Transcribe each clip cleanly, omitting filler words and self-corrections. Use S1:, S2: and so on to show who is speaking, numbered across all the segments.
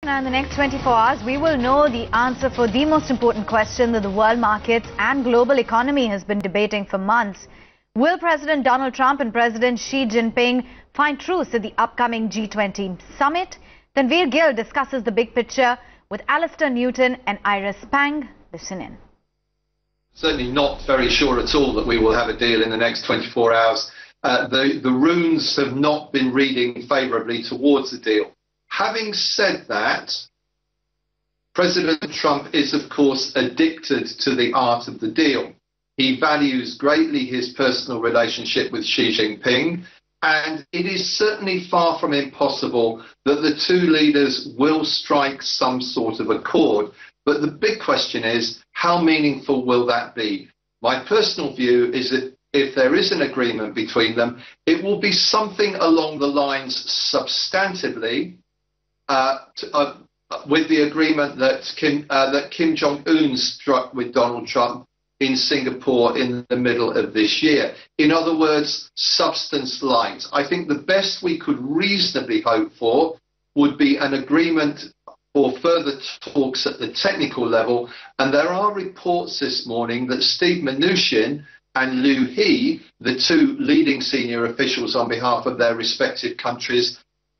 S1: Now, in the next 24 hours, we will know the answer for the most important question that the world markets and global economy has been debating for months. Will President Donald Trump and President Xi Jinping find truce at the upcoming G20 Summit? Tanvir Gill discusses the big picture with Alastair and Iris Pang. Listen in.
S2: Certainly not very sure at all that we will have a deal in the next 24 hours. The runes have not been reading favourably towards the deal. Having said that, President Trump is, of course, addicted to the art of the deal. He values greatly his personal relationship with Xi Jinping, and it is certainly far from impossible that the two leaders will strike some sort of accord. But the big question is, how meaningful will that be? My personal view is that if there is an agreement between them, it will be something along the lines substantively with the agreement that Kim Jong-un struck with Donald Trump in Singapore in the middle of this year. In other words, substance light. I think the best we could reasonably hope for would be an agreement for further talks at the technical level. And there are reports this morning that Steve Mnuchin and Liu He, the two leading senior officials on behalf of their respective countries,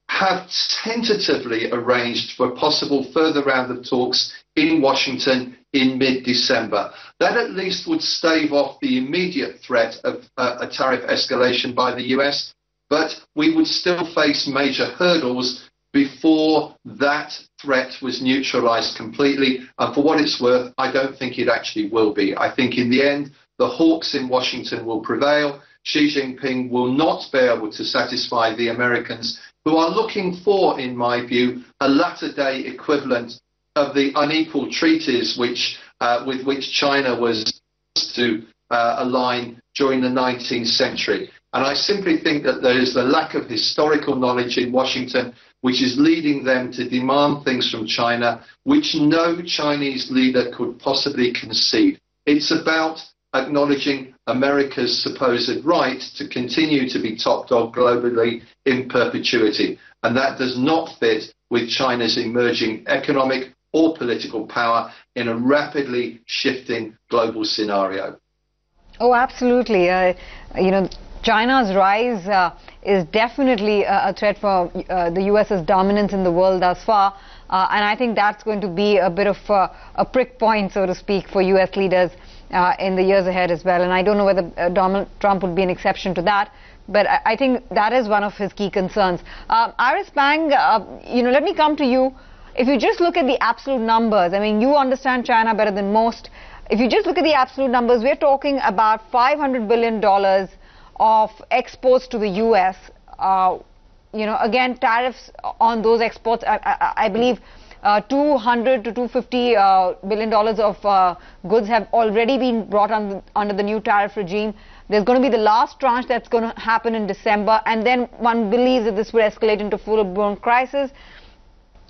S2: have tentatively arranged for a possible further round of talks in Washington in mid-December. That at least would stave off the immediate threat of a tariff escalation by the US, but we would still face major hurdles before that threat was neutralized completely. And for what it's worth, I don't think it actually will be. I think in the end, the hawks in Washington will prevail. Xi Jinping will not be able to satisfy the Americans, who are looking for, in my view, a latter-day equivalent of the unequal treaties with which China was to align during the 19th century. And I simply think that there is the lack of historical knowledge in Washington which is leading them to demand things from China which no Chinese leader could possibly concede. It's about acknowledging America's supposed right to continue to be top dog globally in perpetuity. And that does not fit with China's emerging economic or political power in a rapidly shifting global scenario.
S1: Oh, absolutely. China's rise is definitely a threat for the US's dominance in the world thus far. And I think that's going to be a bit of a prick point, so to speak, for US leaders in the years ahead as well. And I don't know whether Donald Trump would be an exception to that, but I think that is one of his key concerns. Iris Pang, let me come to you. If you just look at the absolute numbers, I mean, you understand China better than most. If you just look at the absolute numbers, we're talking about $500 billion of exports to the US. Again, tariffs on those exports, I believe $200 to $250 billion of goods have already been brought under the new tariff regime. There's going to be the last tranche that's going to happen in December, and then one believes that this will escalate into full-blown crisis.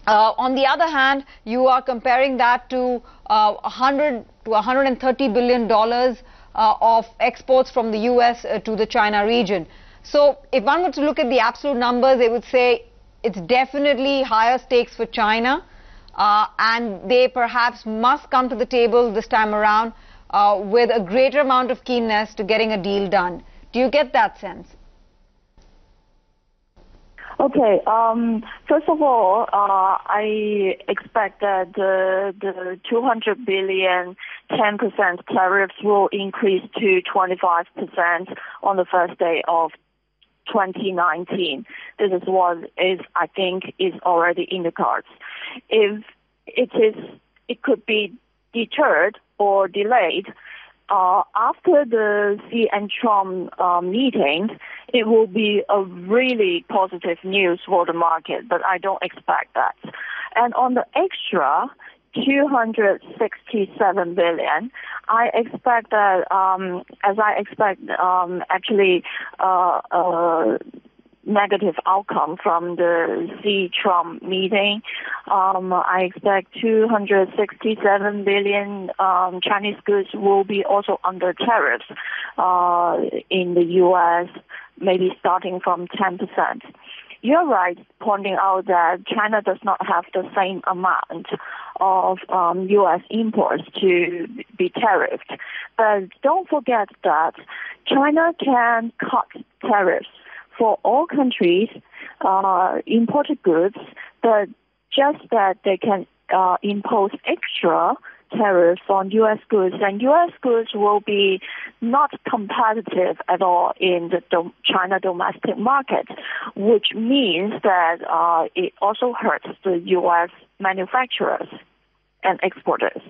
S1: On the other hand, you are comparing that to $100 to $130 billion of exports from the US to the China region. So if one were to look at the absolute numbers, they would say it's definitely higher stakes for China, and they perhaps must come to the table this time around with a greater amount of keenness to getting a deal done. Do you get that sense?
S3: Okay. First of all, I expect that the 200 billion 10% tariffs will increase to 25% on the first day of 2019. This is what I think is already in the cards. If it could be deterred or delayed. After the Xi and Trump meetings, it will be a really positive news for the market, but I don't expect that. And on the extra 267 billion, I expect that, negative outcome from the Xi-Trump meeting. I expect 267 billion Chinese goods will be also under tariffs in the U.S., maybe starting from 10%. you're right pointing out that China does not have the same amount of U.S. imports to be tariffed. But don't forget that China can cut tariffs for all countries, imported goods, but just that they can impose extra tariffs on U.S. goods, and U.S. goods will be not competitive at all in the China domestic market, which means that it also hurts the U.S. manufacturers and exporters.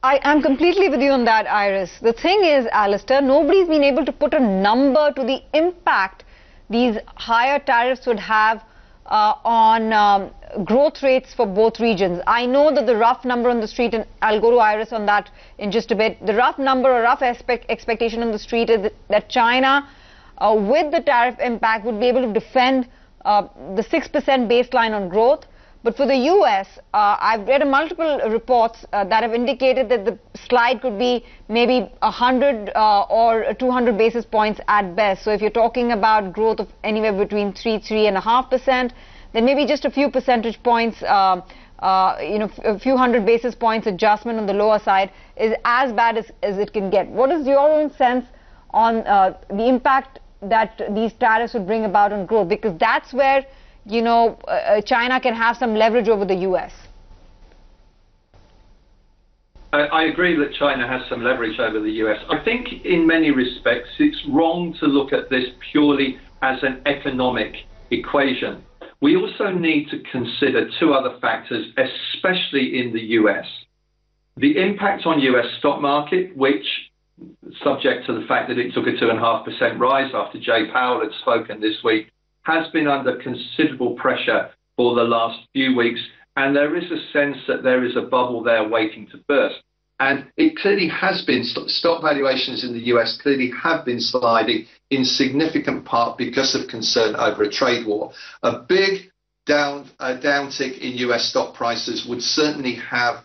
S1: I'm completely with you on that, Iris. The thing is, Alastair, nobody's been able to put a number to the impact these higher tariffs would have on growth rates for both regions. I know that the rough number on the street, and I'll go to Iris on that in just a bit, the rough number or rough expectation on the street is that China, with the tariff impact, would be able to defend the 6% baseline on growth. But for the US, I've read multiple reports that have indicated that the slide could be maybe 100 or 200 basis points at best. So if you're talking about growth of anywhere between 3.5%, then maybe just a few percentage points, a few hundred basis points adjustment on the lower side is as bad as it can get. What is your own sense on the impact that these tariffs would bring about on growth? Because that's where China can have some leverage over the US.
S4: I agree that China has some leverage over the US. I think in many respects it's wrong to look at this purely as an economic equation. We also need to consider two other factors, especially in the US. The impact on US stock market, which, subject to the fact that it took a 2.5% rise after Jay Powell had spoken this week, has been under considerable pressure for the last few weeks, and there is a sense that there is a bubble there waiting to burst.
S2: And it clearly has been, stock valuations in the US clearly have been sliding in significant part because of concern over a trade war. A big downtick in US stock prices would certainly have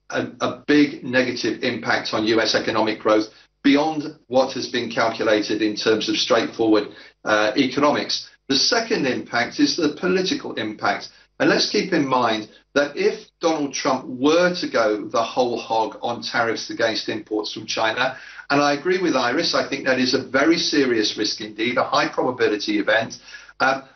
S2: a big negative impact on US economic growth beyond what has been calculated in terms of straightforward economics. The second impact is the political impact. And let's keep in mind that if Donald Trump were to go the whole hog on tariffs against imports from China, and I agree with Iris, I think that is a very serious risk indeed, a high probability event,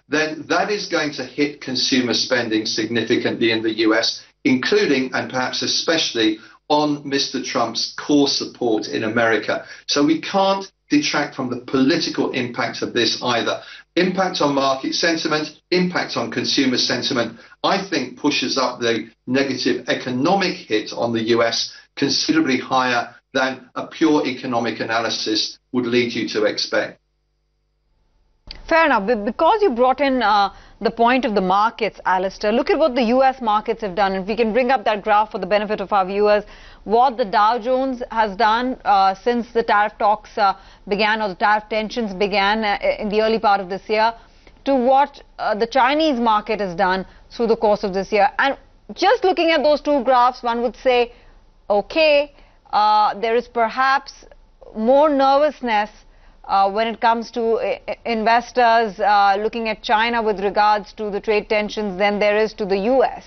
S2: then that is going to hit consumer spending significantly in the US, including and perhaps especially on Mr. Trump's core support in America. So we can't detract from the political impact of this either. Impact on market sentiment, impact on consumer sentiment, I think pushes up the negative economic hit on the US considerably higher than a pure economic analysis would lead you to expect.
S1: Fair enough. Because you brought in the point of the markets, Alastair, look at what the US markets have done. If we can bring up that graph for the benefit of our viewers, what the Dow Jones has done since the tariff talks began, or the tariff tensions began in the early part of this year, to what the Chinese market has done through the course of this year. And just looking at those two graphs, one would say, okay, there is perhaps more nervousness when it comes to investors looking at China with regards to the trade tensions than there is to the US.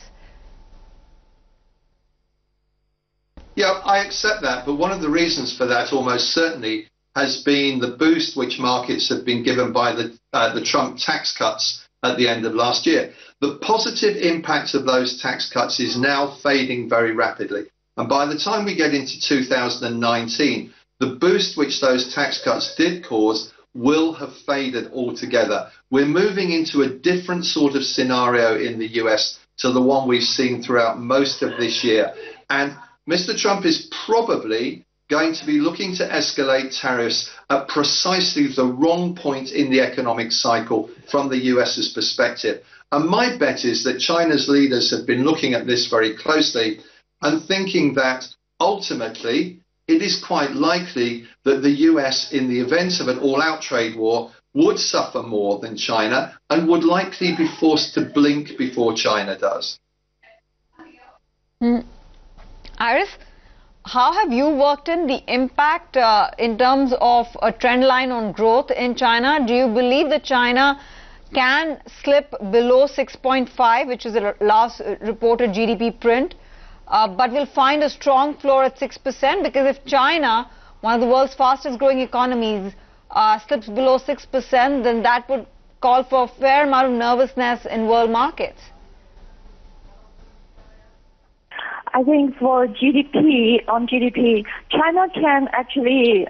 S2: Yeah, I accept that, but one of the reasons for that almost certainly has been the boost which markets have been given by the Trump tax cuts at the end of last year. The positive impact of those tax cuts is now fading very rapidly. And by the time we get into 2019, the boost which those tax cuts did cause will have faded altogether. We're moving into a different sort of scenario in the US to the one we've seen throughout most of this year. And Mr. Trump is probably going to be looking to escalate tariffs at precisely the wrong point in the economic cycle from the US's perspective. And my bet is that China's leaders have been looking at this very closely and thinking that ultimately it is quite likely that the US, in the event of an all-out trade war, would suffer more than China and would likely be forced to blink before China does.
S1: Iris, how have you worked in the impact in terms of a trend line on growth in China? Do you believe that China can slip below 6.5, which is the last reported GDP print, but will find a strong floor at 6%, because if China, one of the world's fastest growing economies, slips below 6%, then that would call for a fair amount of nervousness in world markets.
S3: I think for GDP, China can actually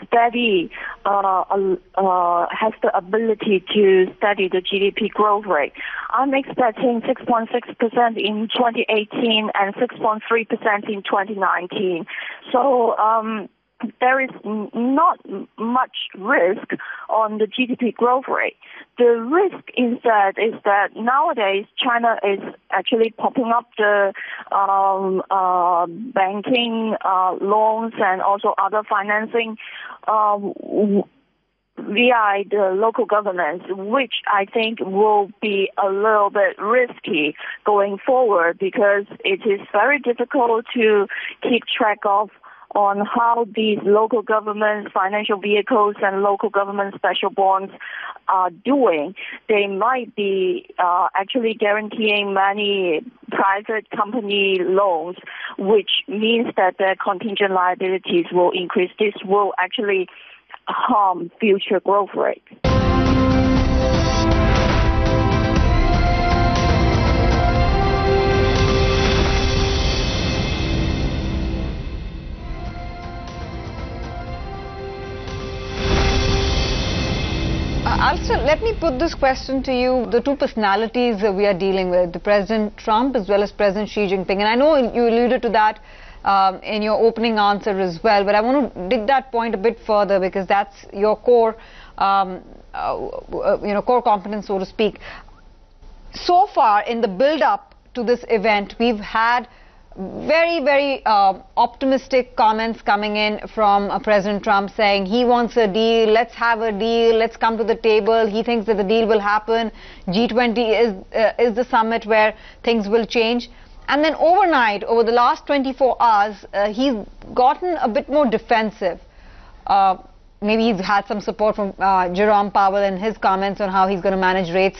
S3: steady, has the ability to steady the GDP growth rate. I'm expecting 6.6% in 2018 and 6.3% in 2019. So there is not much risk on the GDP growth rate. The risk is that nowadays China is actually popping up the banking loans and also other financing via the local governments, which I think will be a little bit risky going forward, because it is very difficult to keep track of on how these local government financial vehicles and local government special bonds are doing. They might be actually guaranteeing many private company loans, which means that their contingent liabilities will increase. This will actually harm future growth rates.
S1: Alastair, let me put this question to you. The two personalities that we are dealing with, the President Trump as well as President Xi Jinping, and I know you alluded to that in your opening answer as well, but I want to dig that point a bit further, because that's your core, core competence, so to speak. So far, in the build-up to this event, we've had very optimistic comments coming in from President Trump, saying he wants a deal, let's have a deal, let's come to the table. He thinks that the deal will happen. G20 is the summit where things will change. And then overnight, over the last 24 hours, he's gotten a bit more defensive. Maybe he's had some support from Jerome Powell in his comments on how he's going to manage rates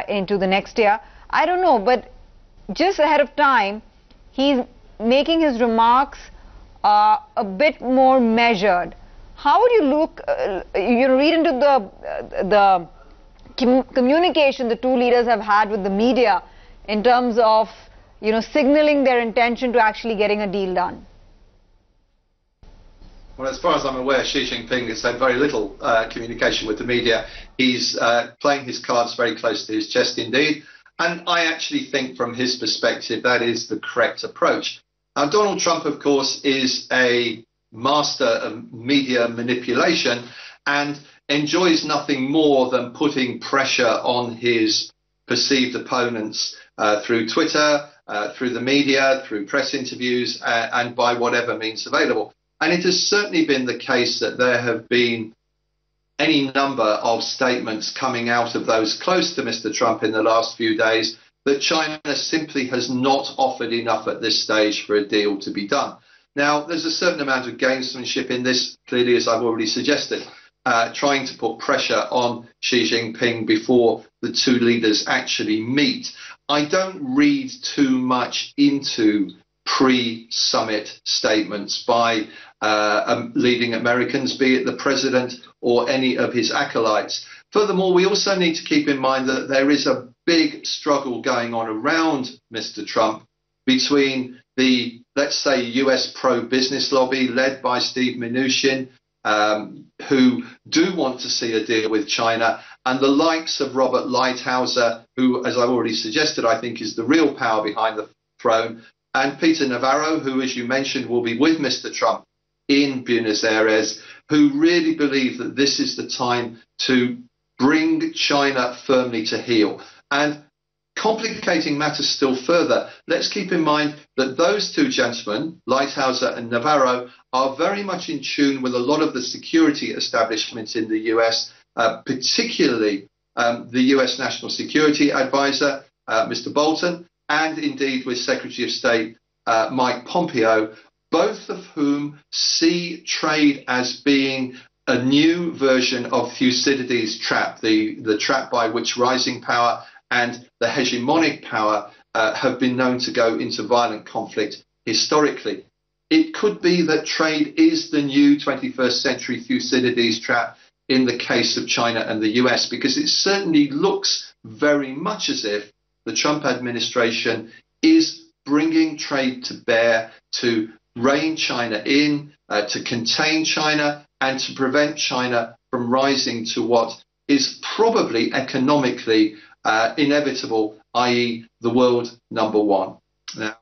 S1: into the next year. I don't know, but just ahead of time, he's making his remarks a bit more measured. How would you look, read into the communication the two leaders have had with the media in terms of, signaling their intention to actually getting a deal done?
S2: Well, as far as I'm aware, Xi Jinping has had very little communication with the media. He's playing his cards very close to his chest indeed. And I actually think from his perspective that is the correct approach. Donald Trump, of course, is a master of media manipulation and enjoys nothing more than putting pressure on his perceived opponents through Twitter, through the media, through press interviews, and by whatever means available. And it has certainly been the case that there have been any number of statements coming out of those close to Mr. Trump in the last few days that China simply has not offered enough at this stage for a deal to be done. Now, there's a certain amount of gamesmanship in this, clearly, as I've already suggested, trying to put pressure on Xi Jinping before the two leaders actually meet. I don't read too much into pre-summit statements by leading Americans, be it the president or any of his acolytes. Furthermore, we also need to keep in mind that there is a big struggle going on around Mr. Trump between the, let's say, US pro-business lobby led by Steve Mnuchin, who do want to see a deal with China, and the likes of Robert Lighthizer, who, as I've already suggested, I think is the real power behind the throne, and Peter Navarro, who, as you mentioned, will be with Mr. Trump in Buenos Aires, who really believe that this is the time to bring China firmly to heel. And complicating matters still further, let's keep in mind that those two gentlemen, Lighthizer and Navarro, are very much in tune with a lot of the security establishments in the US, particularly the US National Security Advisor, Mr. Bolton, and indeed with Secretary of State Mike Pompeo, both of whom see trade as being a new version of Thucydides' trap, the trap by which rising power and the hegemonic power have been known to go into violent conflict historically. It could be that trade is the new 21st century Thucydides trap in the case of China and the US, because it certainly looks very much as if the Trump administration is bringing trade to bear to rein China in, to contain China, and to prevent China from rising to what is probably economically inevitable, i.e. the world number one. Now,